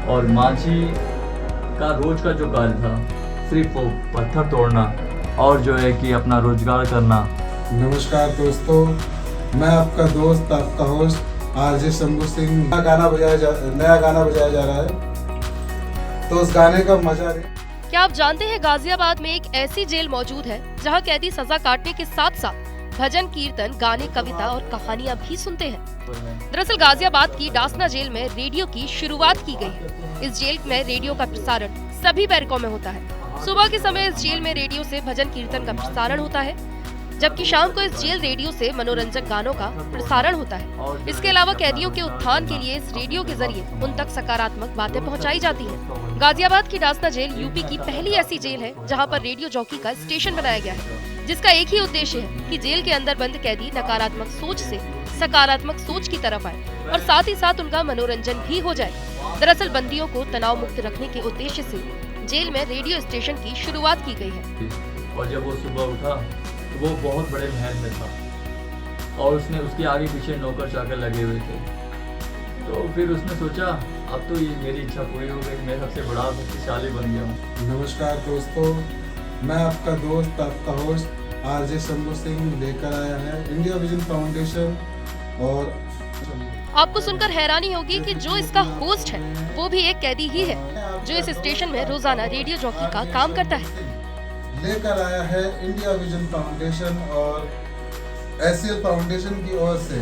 और माझी का रोज का जो कार्य था सिर्फ वो पत्थर तोड़ना और जो है कि अपना रोजगार करना। नमस्कार दोस्तों, मैं आपका दोस्त, आपका होस्ट आरजे शंभू सिंह। नया गाना बजाया जा रहा है, तो उस गाने का मजा लें। क्या आप जानते हैं गाजियाबाद में एक ऐसी जेल मौजूद है जहां कैदी सजा काटने के साथ साथ भजन, कीर्तन, गाने, कविता और कहानियां भी सुनते हैं। दरअसल गाजियाबाद की डासना जेल में रेडियो की शुरुआत की गई है। इस जेल में रेडियो का प्रसारण सभी बैरकों में होता है। सुबह के समय इस जेल में रेडियो से भजन, कीर्तन का प्रसारण होता है, जबकि शाम को इस जेल रेडियो से मनोरंजक गानों का प्रसारण होता है। इसके अलावा कैदियों के उत्थान के लिए इस रेडियो के जरिए उन तक सकारात्मक बातें पहुंचाई जाती हैं। गाजियाबाद की डासना जेल यूपी की पहली ऐसी जेल है जहां पर रेडियो जॉकी का स्टेशन बनाया गया है, जिसका एक ही उद्देश्य है कि जेल के अंदर बंद कैदी नकारात्मक सोच से सकारात्मक सोच की तरफ आए और साथ ही साथ उनका मनोरंजन भी हो जाए। दरअसल बंदियों को तनाव मुक्त रखने के उद्देश्य से जेल में रेडियो स्टेशन की शुरुआत की गई है। और जब वो सुबह उठा तो वो बहुत बड़े महल में था और उसके आगे पीछे नौकर चाकर लगे हुए थे। तो फिर उसने सोचा अब तो ये मेरी इच्छा पूरी हो गई, मैं सबसे बड़ा शक्तिशाली बन गया हूँ। नमस्कार दोस्तों, मैं आपका दोस्त, आपका होस्ट आरजे शंभू सिंह लेकर आया है इंडिया विजन फाउंडेशन। और आपको सुनकर हैरानी होगी कि जो इसका होस्ट है वो भी एक कैदी ही है, जो इस स्टेशन में रोजाना रेडियो जॉकी का काम करता है। लेकर आया है इंडिया विजन फाउंडेशन और एससीएल फाउंडेशन की ओर से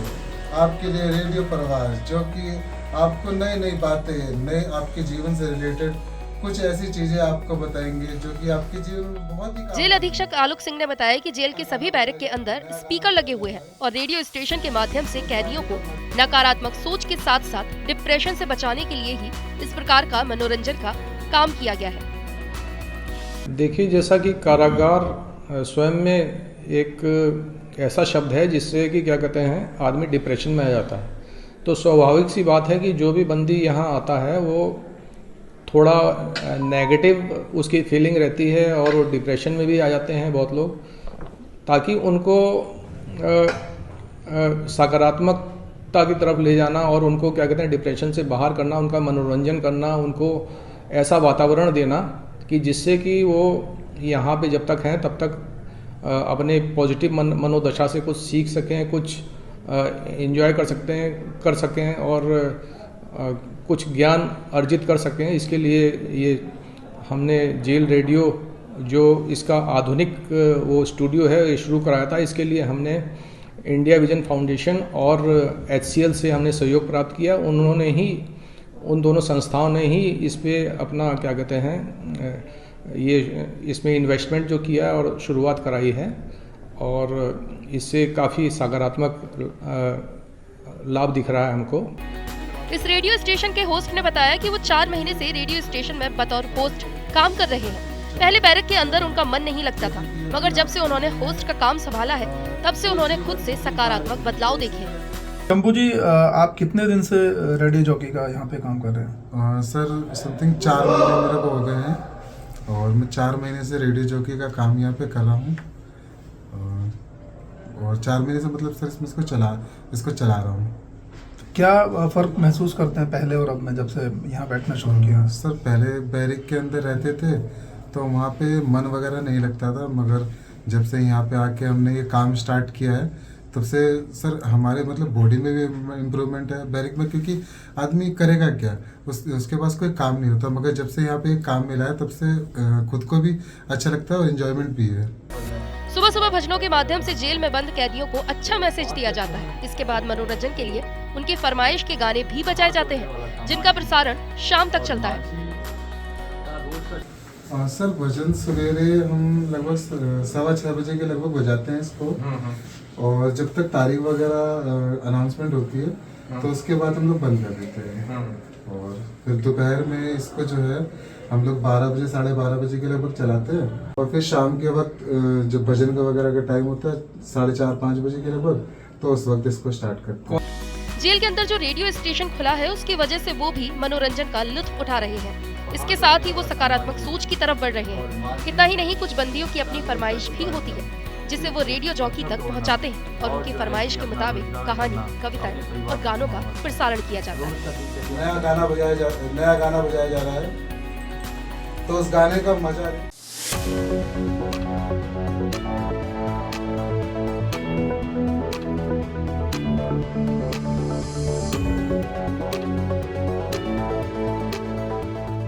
आपके लिए रेडियो प्रवास, जो कि आपको नई नई बातें, नए आपके जीवन से रिलेटेड कुछ ऐसी चीजें आपको बताएंगे जो कि आपके जीवन में बहुत ही। जेल अधीक्षक आलोक सिंह ने बताया कि जेल के सभी बैरक के अंदर स्पीकर लगे हुए हैं और रेडियो स्टेशन के माध्यम से कैदियों को नकारात्मक सोच के साथ साथ डिप्रेशन से बचाने के लिए ही इस प्रकार का मनोरंजन का काम किया गया है। देखिए, जैसा कि कारागार स्वयं में एक ऐसा शब्द है जिससे कि क्या कहते हैं आदमी डिप्रेशन में आ जाता है, तो स्वाभाविक सी बात है कि जो भी बंदी यहाँ आता है वो थोड़ा नेगेटिव उसकी फीलिंग रहती है और वो डिप्रेशन में भी आ जाते हैं बहुत लोग। ताकि उनको सकारात्मकता की तरफ ले जाना और उनको क्या कहते हैं डिप्रेशन से बाहर करना, उनका मनोरंजन करना, उनको ऐसा वातावरण देना कि जिससे कि वो यहाँ पे जब तक हैं तब तक अपने पॉजिटिव मनोदशा से कुछ सीख सकें, कुछ एंजॉय कर सकें और कुछ ज्ञान अर्जित कर सकें। इसके लिए ये हमने जेल रेडियो जो इसका आधुनिक वो स्टूडियो है ये शुरू कराया था। इसके लिए हमने इंडिया विजन फाउंडेशन और एचसीएल से हमने सहयोग प्राप्त किया। उन्होंने ही, उन दोनों संस्थाओं ने ही इस पे अपना क्या कहते हैं ये इसमें इन्वेस्टमेंट जो किया और शुरुआत कराई है और इससे काफ़ी सकारात्मक लाभ दिख रहा है हमको। इस रेडियो स्टेशन के होस्ट ने बताया कि वो 4 महीने से रेडियो स्टेशन में बतौर होस्ट काम कर रहे हैं। पहले बैरक के अंदर उनका मन नहीं लगता था, मगर जब से उन्होंने होस्ट का काम संभाला है तब से उन्होंने खुद से सकारात्मक बदलाव देखे हैं। शंभू जी, आप कितने दिन से रेडियो जॉकी का यहाँ पे काम कर रहे हैं? सर समथिंग 4 महीने मेरे को हो गए हैं और मैं 4 महीने से रेडियो जॉकी का काम यहाँ पे कर रहा हूँ और 4 महीने से मतलब सर इसको चला रहा हूँ। क्या फ़र्क महसूस करते हैं पहले और अब में, जब से यहाँ बैठना शुरू किया? सर पहले बैरिक के अंदर रहते थे तो वहाँ पे मन वगैरह नहीं लगता था, मगर जब से यहाँ पे आके हमने ये काम स्टार्ट किया है तब से सर हमारे मतलब बॉडी में भी इम्प्रूवमेंट है बैरिक में, क्योंकि आदमी करेगा क्या, उसके पास कोई काम नहीं होता, मगर जब से यहाँ पे काम मिला है तब से खुद को भी अच्छा लगता है और एंजॉयमेंट भी है। सुबह सुबह भजनों के माध्यम से जेल में बंद कैदियों को अच्छा मैसेज दिया जाता है। इसके बाद मनोरंजन के लिए उनकी फरमाइश के गाने भी बजाए जाते हैं, जिनका प्रसारण शाम तक चलता है। सर भजन सवेरे हम लगभग 6:15 बजे के लगभग बजाते हैं इसको, और जब तक तारीख वगैरह अनाउंसमेंट होती है तो उसके बाद हम लोग बंद कर देते हैं। और फिर दोपहर में इसको जो है हम लोग 12 बजे 12:30 बजे के लगभग चलाते हैं, और फिर शाम के वक्त जब भजन का वगैरह का टाइम होता है 4:30-5 बजे के लगभग, तो उस वक्त इसको स्टार्ट करते हैं। जेल के अंदर जो रेडियो स्टेशन खुला है उसकी वजह से वो भी मनोरंजन का लुत्फ उठा रहे हैं। इसके साथ ही वो सकारात्मक सोच की तरफ बढ़ रहे हैं। इतना ही नहीं, कुछ बंदियों की अपनी फरमाइश भी होती है। जिसे वो रेडियो जॉकी तक पहुंचाते हैं और उनकी फरमाइश के मुताबिक कहानी, कविताएं और गानों का प्रसारण किया जाता है। नया गाना बजाया जा रहा है, तो उस गाने का मजा